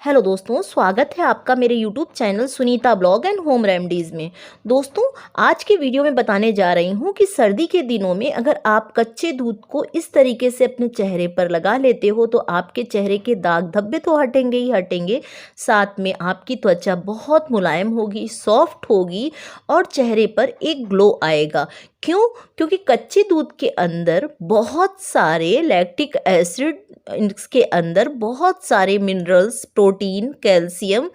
Hello दोस्तों, स्वागत है आपका मेरे YouTube channel Sunita blog and home remedies में। दोस्तों, आज के वीडियो में बताने जा रही हूँ कि सर्दी के दिनों में अगर आप कच्चे दूध को इस तरीके से अपने चेहरे पर लगा लेते हो तो आपके चेहरे के दाग धब्बे तो हटेंगे ही हटेंगे, साथ में आपकी त्वचा बहुत मुलायम होगी, सॉफ्ट होगी और चेहरे पर एक ग्लो आएगा। क्यों? क्योंकि कच्चे दूध के अंदर बहुत सारे लैक्टिक एसिड, इसके अंदर बहुत सारे मिनरल्स, प्रोटीन, कैल्शियम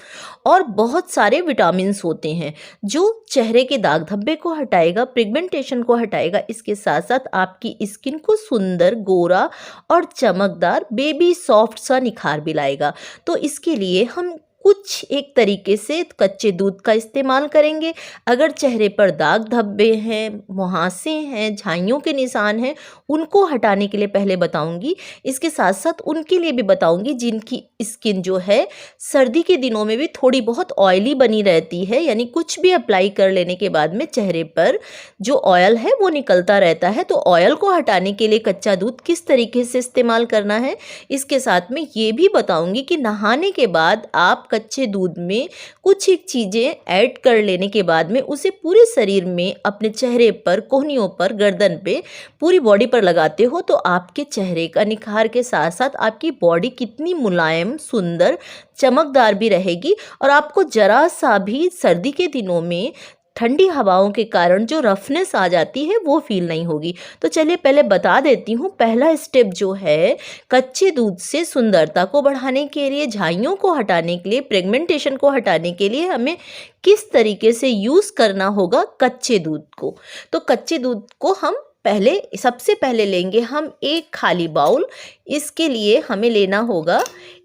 और बहुत सारे विटामिन्स होते हैं जो चेहरे के दाग धब्बे को हटाएगा, पिगमेंटेशन को हटाएगा। इसके साथ साथ आपकी स्किन को सुंदर, गोरा और चमकदार, बेबी सॉफ्ट सा निखार भी लाएगा। तो इसके लिए हम कुछ एक तरीके से कच्चे दूध का इस्तेमाल करेंगे। अगर चेहरे पर दाग धब्बे हैं, मुहासे हैं, झाइयों के निशान हैं, उनको हटाने के लिए पहले बताऊंगी। इसके साथ साथ उनके लिए भी बताऊंगी जिनकी स्किन जो है सर्दी के दिनों में भी थोड़ी बहुत ऑयली बनी रहती है, यानी कुछ भी अप्लाई कर लेने के बाद में चेहरे पर जो ऑयल है वो निकलता रहता है। तो ऑयल को हटाने के लिए कच्चा दूध किस तरीके से इस्तेमाल करना है, इसके साथ में ये भी बताऊंगी कि नहाने के बाद आप कच्चे दूध में कुछ एक चीज़ें ऐड कर लेने के बाद में उसे पूरे शरीर में, अपने चेहरे पर, कोहनियों पर, गर्दन पे, पूरी बॉडी पर लगाते हो तो आपके चेहरे का निखार के साथ साथ आपकी बॉडी कितनी मुलायम, सुंदर, चमकदार भी रहेगी और आपको जरा सा भी सर्दी के दिनों में ठंडी हवाओं के कारण जो रफनेस आ जाती है वो फील नहीं होगी। तो चलिए पहले बता देती हूँ, पहला स्टेप जो है कच्चे दूध से सुंदरता को बढ़ाने के लिए, झाइयों को हटाने के लिए, पिगमेंटेशन को हटाने के लिए हमें किस तरीके से यूज़ करना होगा कच्चे दूध को। तो कच्चे दूध को हम सबसे पहले लेंगे हम एक खाली बाउल। इसके लिए हमें लेना होगा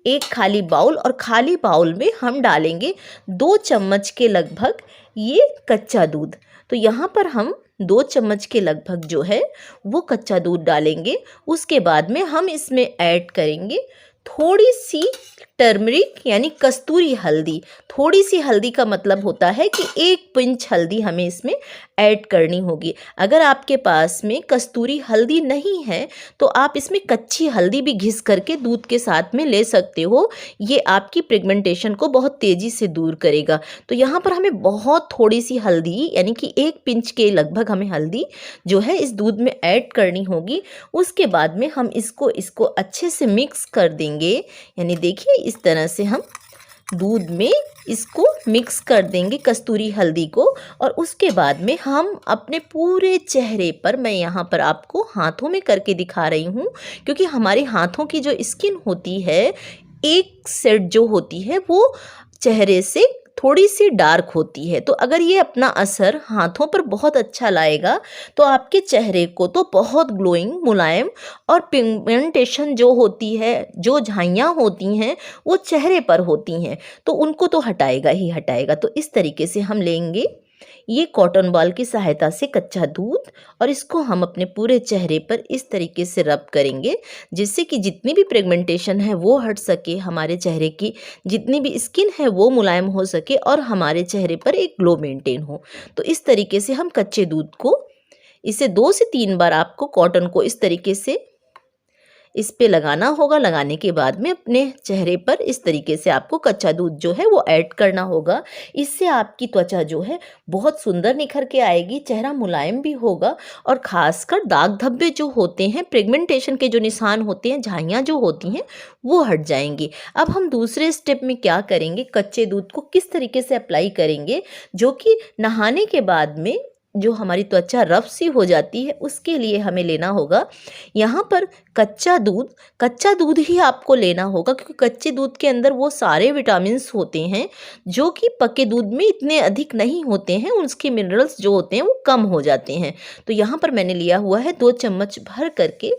एक खाली बाउल और खाली बाउल में हम डालेंगे 2 चम्मच के लगभग ये कच्चा दूध। तो यहाँ पर हम 2 चम्मच के लगभग जो है वो कच्चा दूध डालेंगे। उसके बाद में हम इसमें ऐड करेंगे थोड़ी सी टर्मरिक यानी कस्तूरी हल्दी। थोड़ी सी हल्दी का मतलब होता है कि 1 पिंच हल्दी हमें इसमें ऐड करनी होगी। अगर आपके पास में कस्तूरी हल्दी नहीं है तो आप इसमें कच्ची हल्दी भी घिस करके दूध के साथ में ले सकते हो। ये आपकी पिगमेंटेशन को बहुत तेज़ी से दूर करेगा। तो यहाँ पर हमें बहुत थोड़ी सी हल्दी यानी कि 1 पिंच के लगभग हमें हल्दी जो है इस दूध में ऐड करनी होगी। उसके बाद में हम इसको अच्छे से मिक्स कर देंगे। यानी देखिए इस तरह से हम दूध में इसको मिक्स कर देंगे कस्तूरी हल्दी को। और उसके बाद में हम अपने पूरे चेहरे पर, मैं यहाँ पर आपको हाथों में करके दिखा रही हूँ क्योंकि हमारे हाथों की जो स्किन होती है, एक सेट जो होती है वो चेहरे से थोड़ी सी डार्क होती है। तो अगर ये अपना असर हाथों पर बहुत अच्छा लाएगा तो आपके चेहरे को तो बहुत ग्लोइंग, मुलायम और पिगमेंटेशन जो होती है, जो झाइयाँ होती हैं वो चेहरे पर होती हैं तो उनको तो हटाएगा ही हटाएगा। तो इस तरीके से हम लेंगे ये कॉटन बॉल की सहायता से कच्चा दूध और इसको हम अपने पूरे चेहरे पर इस तरीके से रब करेंगे जिससे कि जितनी भी पिगमेंटेशन है वो हट सके, हमारे चेहरे की जितनी भी स्किन है वो मुलायम हो सके और हमारे चेहरे पर एक ग्लो मेंटेन हो। तो इस तरीके से हम कच्चे दूध को, इसे 2 से 3 बार आपको कॉटन को इस तरीके से इस पे लगाना होगा। लगाने के बाद में अपने चेहरे पर इस तरीके से आपको कच्चा दूध जो है वो ऐड करना होगा। इससे आपकी त्वचा जो है बहुत सुंदर निखर के आएगी, चेहरा मुलायम भी होगा और ख़ासकर दाग धब्बे जो होते हैं, पिगमेंटेशन के जो निशान होते हैं, झाइयाँ जो होती हैं वो हट जाएंगी। अब हम दूसरे स्टेप में क्या करेंगे, कच्चे दूध को किस तरीके से अप्लाई करेंगे जो कि नहाने के बाद में जो हमारी त्वचा रफ सी हो जाती है उसके लिए हमें लेना होगा यहाँ पर कच्चा दूध ही आपको लेना होगा क्योंकि कच्चे दूध के अंदर वो सारे विटामिन्स होते हैं जो कि पके दूध में इतने अधिक नहीं होते हैं, उसके मिनरल्स जो होते हैं वो कम हो जाते हैं। तो यहाँ पर मैंने लिया हुआ है 2 चम्मच भर करके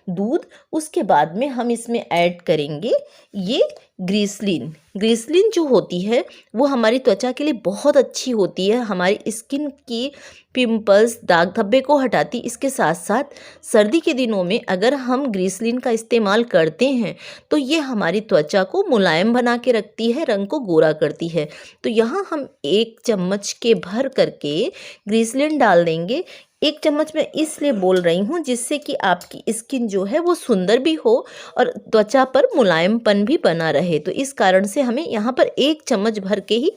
दूध। उसके बाद में हम इसमें ऐड करेंगे ये ग्रीसलिन जो होती है वो हमारी त्वचा के लिए बहुत अच्छी होती है, हमारी स्किन की पिंपल्स, दाग धब्बे को हटाती। इसके साथ साथ सर्दी के दिनों में अगर हम ग्रीसलिन का इस्तेमाल करते हैं तो ये हमारी त्वचा को मुलायम बना के रखती है, रंग को गोरा करती है। तो यहाँ हम 1 चम्मच के भर करके ग्रीसलिन डाल देंगे। 1 चम्मच मैं इसलिए बोल रही हूँ जिससे कि आपकी स्किन जो है वो सुंदर भी हो और त्वचा पर मुलायमपन भी बना रहे। तो इस कारण से हमें यहाँ पर 1 चम्मच भर के ही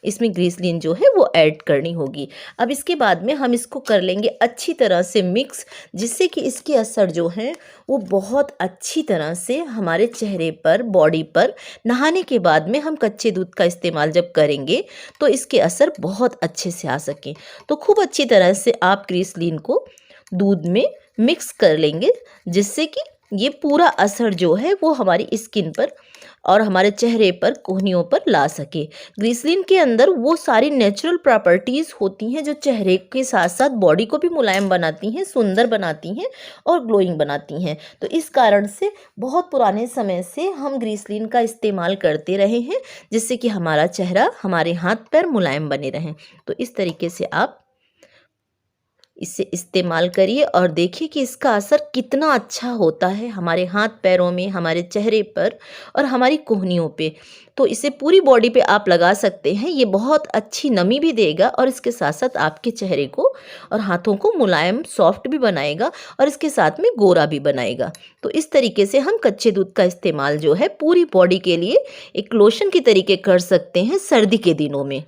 इसमें ग्लिसरीन जो है वो ऐड करनी होगी। अब इसके बाद में हम इसको कर लेंगे अच्छी तरह से मिक्स, जिससे कि इसके असर जो हैं वो बहुत अच्छी तरह से हमारे चेहरे पर, बॉडी पर नहाने के बाद में हम कच्चे दूध का इस्तेमाल जब करेंगे तो इसके असर बहुत अच्छे से आ सकें। तो खूब अच्छी तरह से आप ग्लिसरीन को दूध में मिक्स कर लेंगे, जिससे कि ये पूरा असर जो है वो हमारी स्किन पर और हमारे चेहरे पर, कोहनियों पर ला सके। ग्लिसरीन के अंदर वो सारी नेचुरल प्रॉपर्टीज़ होती हैं जो चेहरे के साथ साथ बॉडी को भी मुलायम बनाती हैं, सुंदर बनाती हैं और ग्लोइंग बनाती हैं। तो इस कारण से बहुत पुराने समय से हम ग्लिसरीन का इस्तेमाल करते रहे हैं, जिससे कि हमारा चेहरा, हमारे हाथ पैर मुलायम बने रहें। तो इस तरीके से आप इसे इस्तेमाल करिए और देखिए कि इसका असर कितना अच्छा होता है हमारे हाथ पैरों में, हमारे चेहरे पर और हमारी कोहनियों पे। तो इसे पूरी बॉडी पे आप लगा सकते हैं। ये बहुत अच्छी नमी भी देगा और इसके साथ साथ आपके चेहरे को और हाथों को मुलायम, सॉफ्ट भी बनाएगा और इसके साथ में गोरा भी बनाएगा। तो इस तरीके से हम कच्चे दूध का इस्तेमाल जो है पूरी बॉडी के लिए एक लोशन की तरीके कर सकते हैं सर्दी के दिनों में।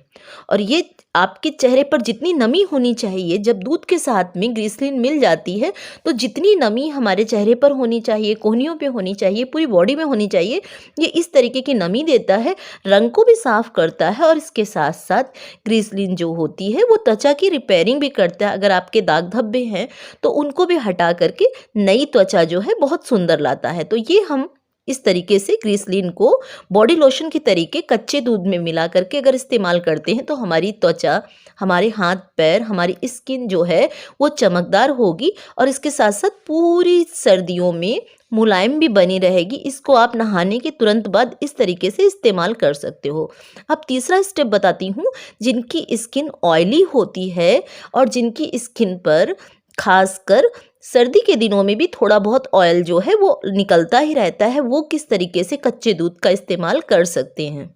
और ये आपके चेहरे पर जितनी नमी होनी चाहिए, जब दूध के साथ में ग्लिसरीन मिल जाती है तो जितनी नमी हमारे चेहरे पर होनी चाहिए, कोहनियों पे होनी चाहिए, पूरी बॉडी में होनी चाहिए, ये इस तरीके की नमी देता है, रंग को भी साफ करता है और इसके साथ साथ ग्लिसरीन जो होती है वो त्वचा की रिपेयरिंग भी करता है। अगर आपके दाग धब्बे हैं तो उनको भी हटा करके नई त्वचा जो है बहुत सुंदर लाता है। तो ये हम इस तरीके से ग्लिसरीन को बॉडी लोशन की तरीके कच्चे दूध में मिला करके अगर इस्तेमाल करते हैं तो हमारी त्वचा, हमारे हाथ पैर, हमारी स्किन जो है वो चमकदार होगी और इसके साथ साथ पूरी सर्दियों में मुलायम भी बनी रहेगी। इसको आप नहाने के तुरंत बाद इस तरीके से इस्तेमाल कर सकते हो। अब तीसरा स्टेप बताती हूँ। जिनकी स्किन ऑयली होती है और जिनकी स्किन पर खासकर सर्दी के दिनों में भी थोड़ा बहुत ऑयल जो है वो निकलता ही रहता है, वो किस तरीके से कच्चे दूध का इस्तेमाल कर सकते हैं।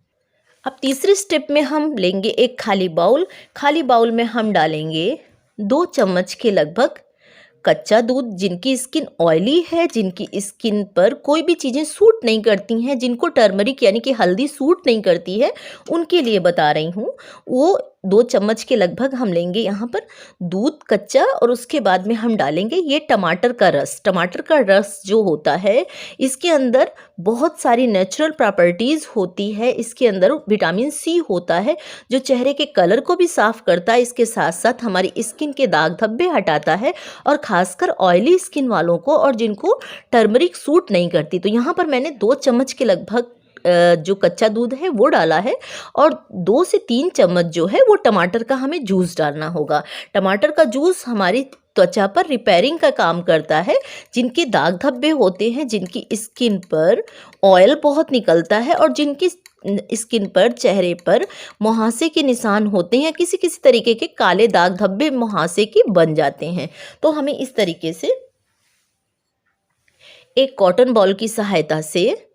अब तीसरे स्टेप में हम लेंगे एक खाली बाउल। खाली बाउल में हम डालेंगे 2 चम्मच के लगभग कच्चा दूध। जिनकी स्किन ऑयली है, जिनकी स्किन पर कोई भी चीज़ें सूट नहीं करती हैं, जिनको टर्मरिक यानी कि हल्दी सूट नहीं करती है, उनके लिए बता रही हूँ। वो 2 चम्मच के लगभग हम लेंगे यहाँ पर दूध कच्चा और उसके बाद में हम डालेंगे ये टमाटर का रस। टमाटर का रस जो होता है इसके अंदर बहुत सारी नेचुरल प्रॉपर्टीज़ होती है। इसके अंदर विटामिन सी होता है जो चेहरे के कलर को भी साफ़ करता है, इसके साथ साथ हमारी स्किन के दाग धब्बे हटाता है और खासकर ऑयली स्किन वालों को और जिनको टर्मरिक सूट नहीं करती। तो यहाँ पर मैंने 2 चम्मच के लगभग जो कच्चा दूध है वो डाला है और 2 से 3 चम्मच जो है वो टमाटर का हमें जूस डालना होगा। टमाटर का जूस हमारी त्वचा पर रिपेयरिंग का काम करता है। जिनके दाग धब्बे होते हैं, जिनकी स्किन पर ऑयल बहुत निकलता है और जिनकी स्किन पर, चेहरे पर मुहासे के निशान होते हैं, किसी किसी तरीके के काले दाग धब्बे मुहासे के बन जाते हैं, तो हमें इस तरीके से एक कॉटन बॉल की सहायता से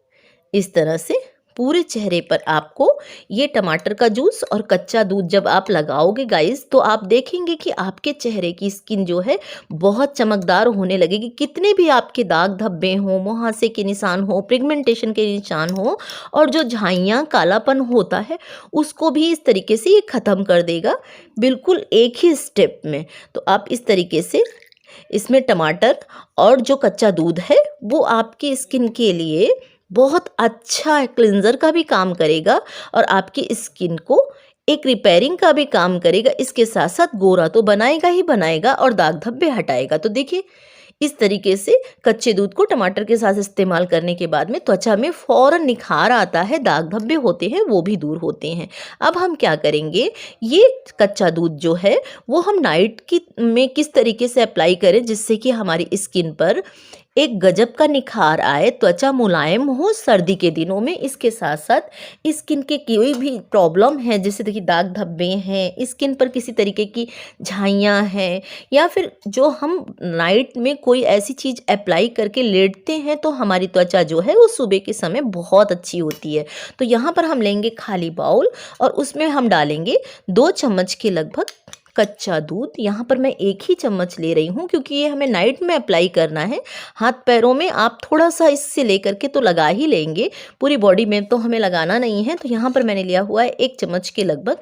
इस तरह से पूरे चेहरे पर आपको ये टमाटर का जूस और कच्चा दूध जब आप लगाओगे गाइस, तो आप देखेंगे कि आपके चेहरे की स्किन जो है बहुत चमकदार होने लगेगी। कितने भी आपके दाग धब्बे हों, मुहासे के निशान हो, पिगमेंटेशन के निशान हो और जो झाइयाँ, कालापन होता है उसको भी इस तरीके से ये ख़त्म कर देगा, बिल्कुल एक ही स्टेप में। तो आप इस तरीके से इसमें टमाटर और जो कच्चा दूध है वो आपकी स्किन के लिए बहुत अच्छा क्लिंजर का भी काम करेगा और आपकी स्किन को एक रिपेयरिंग का भी काम करेगा। इसके साथ साथ गोरा तो बनाएगा ही बनाएगा और दाग धब्बे हटाएगा। तो देखिए इस तरीके से कच्चे दूध को टमाटर के साथ इस्तेमाल करने के बाद में त्वचा में फ़ौरन निखार आता है, दाग धब्बे होते हैं वो भी दूर होते हैं। अब हम क्या करेंगे, ये कच्चा दूध जो है वो हम नाइट में किस तरीके से अप्लाई करें जिससे कि हमारी स्किन पर एक गजब का निखार आए, त्वचा मुलायम हो सर्दी के दिनों में। इसके साथ साथ स्किन के कोई भी प्रॉब्लम है, जैसे देखिए दाग धब्बे हैं, स्किन पर किसी तरीके की झाइयाँ हैं, या फिर जो हम नाइट में कोई ऐसी चीज़ अप्लाई करके लेटते हैं तो हमारी त्वचा जो है वो सुबह के समय बहुत अच्छी होती है। तो यहाँ पर हम लेंगे खाली बाउल और उसमें हम डालेंगे 2 चम्मच के लगभग कच्चा दूध। यहाँ पर मैं 1 ही चम्मच ले रही हूँ क्योंकि ये हमें नाइट में अप्लाई करना है। हाथ पैरों में आप थोड़ा सा इससे लेकर के तो लगा ही लेंगे, पूरी बॉडी में तो हमें लगाना नहीं है। तो यहाँ पर मैंने लिया हुआ है 1 चम्मच के लगभग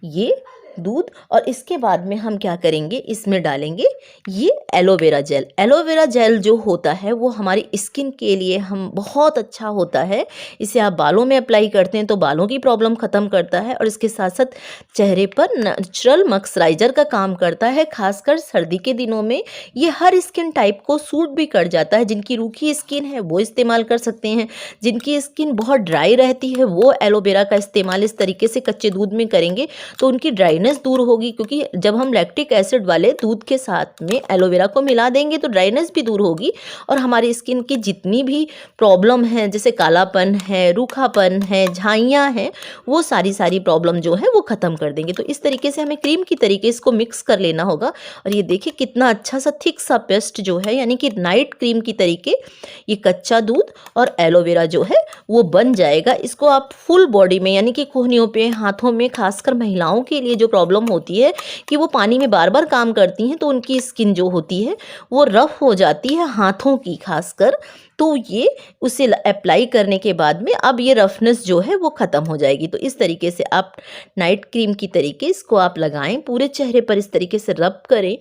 ये दूध। और इसके बाद में हम क्या करेंगे, इसमें डालेंगे ये एलोवेरा जेल। एलोवेरा जेल जो होता है वो हमारी स्किन के लिए हम बहुत अच्छा होता है। इसे आप बालों में अप्लाई करते हैं तो बालों की प्रॉब्लम ख़त्म करता है और इसके साथ साथ चेहरे पर नेचुरल मॉइस्चराइज़र का काम करता है। खासकर सर्दी के दिनों में ये हर स्किन टाइप को सूट भी कर जाता है। जिनकी रूखी स्किन है वो इस्तेमाल कर सकते हैं, जिनकी स्किन बहुत ड्राई रहती है वो एलोवेरा का इस्तेमाल इस तरीके से कच्चे दूध में करेंगे तो उनकी ड्राईनेस दूर होगी। क्योंकि जब हम लैक्टिक एसिड वाले दूध के साथ में एलोवेरा को मिला देंगे तो ड्राईनेस भी दूर होगी और हमारी स्किन की जितनी भी प्रॉब्लम है, जैसे कालापन है, रूखापन है, झाइयाँ हैं, वो सारी प्रॉब्लम जो है वो ख़त्म कर देंगे। तो इस तरीके से हमें क्रीम की तरीके इसको मिक्स कर लेना होगा। और ये देखिए कितना अच्छा सा थिक सा पेस्ट जो है, यानी कि नाइट क्रीम की तरीके ये कच्चा दूध और एलोवेरा जो है वो बन जाएगा। इसको आप फुल बॉडी में, यानी कि कोहनियों पे, हाथों में, खासकर महिलाओं के लिए जो प्रॉब्लम होती है कि वो पानी में बार बार काम करती हैं तो उनकी स्किन जो होती है वो रफ हो जाती है हाथों की खासकर, तो ये उसे अप्लाई करने के बाद में अब ये रफनेस जो है वो ख़त्म हो जाएगी। तो इस तरीके से आप नाइट क्रीम की तरीके इसको आप लगाएं, पूरे चेहरे पर इस तरीके से रब करें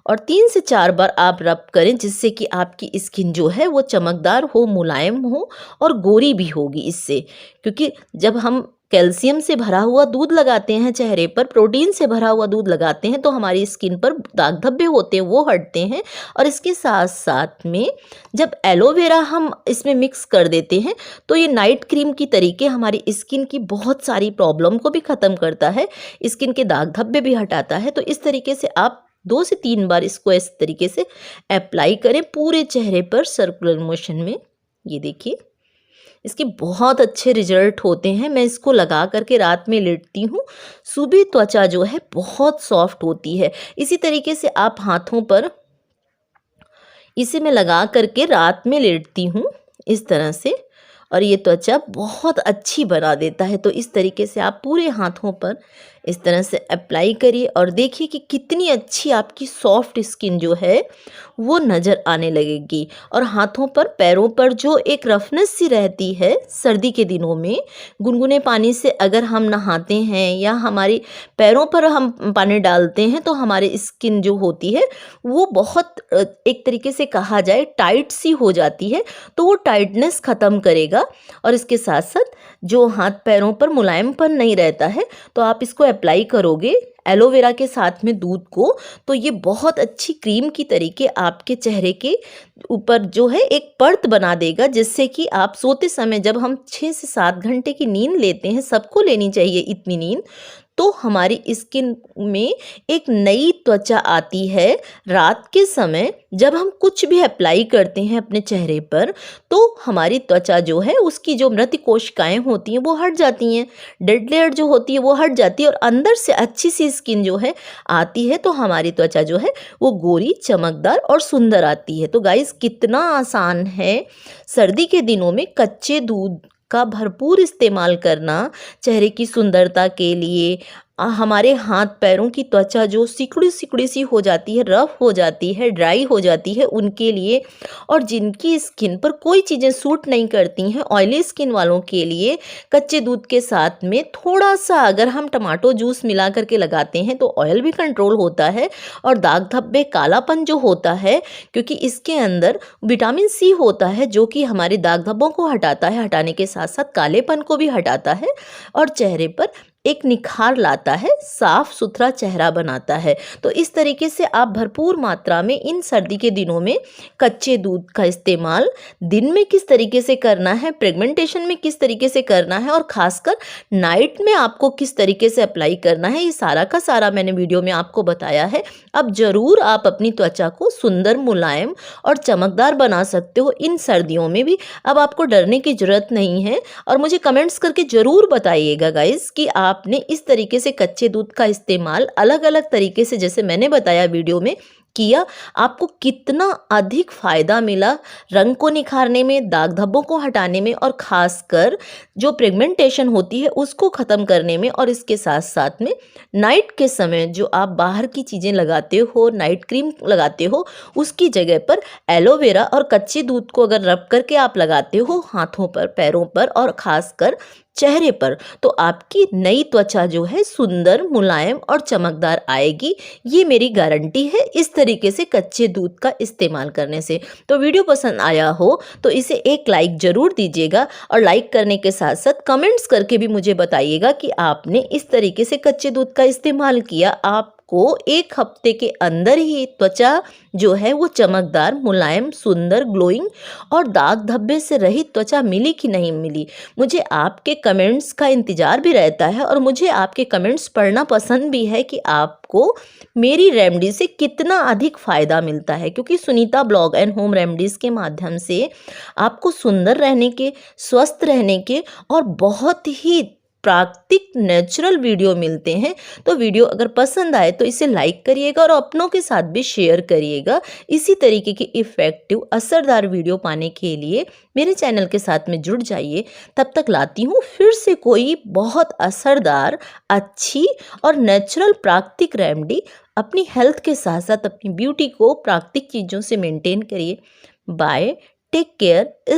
और 3 से 4 बार आप रब करें, जिससे कि आपकी स्किन जो है वो चमकदार हो, मुलायम हो और गोरी भी होगी इससे। क्योंकि जब हम कैल्शियम से भरा हुआ दूध लगाते हैं चेहरे पर, प्रोटीन से भरा हुआ दूध लगाते हैं तो हमारी स्किन पर दाग धब्बे होते हैं वो हटते हैं। और इसके साथ साथ में जब एलोवेरा हम इसमें मिक्स कर देते हैं तो ये नाइट क्रीम की तरीके हमारी स्किन की बहुत सारी प्रॉब्लम को भी ख़त्म करता है, स्किन के दाग धब्बे भी हटाता है। तो इस तरीके से आप 2 से 3 बार इसको इस तरीके से अप्लाई करें पूरे चेहरे पर सर्कुलर मोशन में। ये देखिए इसके बहुत अच्छे रिजल्ट होते हैं। मैं इसको लगा करके रात में लेटती हूँ, सुबह त्वचा जो है बहुत सॉफ्ट होती है। इसी तरीके से आप हाथों पर इसे मैं लगा करके रात में लेटती हूँ इस तरह से, और ये त्वचा बहुत अच्छी बना देता है। तो इस तरीके से आप पूरे हाथों पर इस तरह से अप्लाई करिए और देखिए कि कितनी अच्छी आपकी सॉफ्ट स्किन जो है वो नज़र आने लगेगी। और हाथों पर, पैरों पर जो एक रफनेस सी रहती है सर्दी के दिनों में, गुनगुने पानी से अगर हम नहाते हैं या हमारी पैरों पर हम पानी डालते हैं तो हमारी स्किन जो होती है वो बहुत एक तरीके से कहा जाए टाइट सी हो जाती है, तो वो टाइटनेस ख़त्म करेगा। और इसके साथ साथ जो हाथ पैरों पर मुलायमपन नहीं रहता है तो आप इसको अप्लाई करोगे एलोवेरा के साथ में दूध को, तो ये बहुत अच्छी क्रीम की तरीके आपके चेहरे के ऊपर जो है एक परत बना देगा, जिससे कि आप सोते समय, जब हम 6 से 7 घंटे की नींद लेते हैं, सबको लेनी चाहिए इतनी नींद, तो हमारी स्किन में एक नई त्वचा आती है। रात के समय जब हम कुछ भी अप्लाई करते हैं अपने चेहरे पर तो हमारी त्वचा जो है उसकी जो मृत कोशिकाएं होती हैं वो हट जाती हैं, डेड लेयर जो होती है वो हट जाती है और अंदर से अच्छी सी स्किन जो है आती है। तो हमारी त्वचा जो है वो गोरी, चमकदार और सुंदर आती है। तो गाइस कितना आसान है सर्दी के दिनों में कच्चे दूध का भरपूर इस्तेमाल करना चेहरे की सुंदरता के लिए। हमारे हाथ पैरों की त्वचा जो सिकुड़ी सिकुड़ी सी हो जाती है, रफ हो जाती है, ड्राई हो जाती है, उनके लिए, और जिनकी स्किन पर कोई चीज़ें सूट नहीं करती हैं, ऑयली स्किन वालों के लिए कच्चे दूध के साथ में थोड़ा सा अगर हम टमाटो जूस मिला करके लगाते हैं तो ऑयल भी कंट्रोल होता है और दाग धब्बे, कालापन जो होता है, क्योंकि इसके अंदर विटामिन सी होता है जो कि हमारे दाग धब्बों को हटाता है, हटाने के साथ साथ कालेपन को भी हटाता है और चेहरे पर एक निखार लाता है, साफ सुथरा चेहरा बनाता है। तो इस तरीके से आप भरपूर मात्रा में इन सर्दी के दिनों में कच्चे दूध का इस्तेमाल दिन में किस तरीके से करना है, पिगमेंटेशन में किस तरीके से करना है और ख़ासकर नाइट में आपको किस तरीके से अप्लाई करना है, ये सारा का सारा मैंने वीडियो में आपको बताया है। अब ज़रूर आप अपनी त्वचा को सुंदर, मुलायम और चमकदार बना सकते हो इन सर्दियों में भी। अब आपको डरने की ज़रूरत नहीं है और मुझे कमेंट्स करके ज़रूर बताइएगा गाइस कि आपने इस तरीके से कच्चे दूध का इस्तेमाल अलग अलग तरीके से, जैसे मैंने बताया वीडियो में, किया, आपको कितना अधिक फ़ायदा मिला रंग को निखारने में, दाग धब्बों को हटाने में और ख़ासकर जो पिगमेंटेशन होती है उसको ख़त्म करने में। और इसके साथ-साथ में नाइट के समय जो आप बाहर की चीज़ें लगाते हो, नाइट क्रीम लगाते हो, उसकी जगह पर एलोवेरा और कच्चे दूध को अगर रब करके आप लगाते हो हाथों पर, पैरों पर और ख़ासकर चेहरे पर, तो आपकी नई त्वचा जो है सुंदर, मुलायम और चमकदार आएगी। ये मेरी गारंटी है इस तरीके से कच्चे दूध का इस्तेमाल करने से। तो वीडियो पसंद आया हो तो इसे एक लाइक ज़रूर दीजिएगा और लाइक करने के साथ-साथ कमेंट्स करके भी मुझे बताइएगा कि आपने इस तरीके से कच्चे दूध का इस्तेमाल किया, आपको 1 हफ्ते के अंदर ही त्वचा जो है वो चमकदार, मुलायम, सुंदर, ग्लोइंग और दाग धब्बे से रहित त्वचा मिली कि नहीं मिली। मुझे आपके कमेंट्स का इंतज़ार भी रहता है और मुझे आपके कमेंट्स पढ़ना पसंद भी है कि आपको मेरी रेमेडी से कितना अधिक फ़ायदा मिलता है, क्योंकि Sunita blog and home remedies के माध्यम से आपको सुंदर रहने के, स्वस्थ रहने के और बहुत ही प्राकृतिक नेचुरल वीडियो मिलते हैं। तो वीडियो अगर पसंद आए तो इसे लाइक करिएगा और अपनों के साथ भी शेयर करिएगा। इसी तरीके की इफ़ेक्टिव असरदार वीडियो पाने के लिए मेरे चैनल के साथ में जुड़ जाइए। तब तक लाती हूँ फिर से कोई बहुत असरदार, अच्छी और नेचुरल प्राकृतिक रेमेडी। अपनी हेल्थ के साथ साथ अपनी ब्यूटी को प्राकृतिक चीज़ों से मेंटेन करिए। Bye, take care.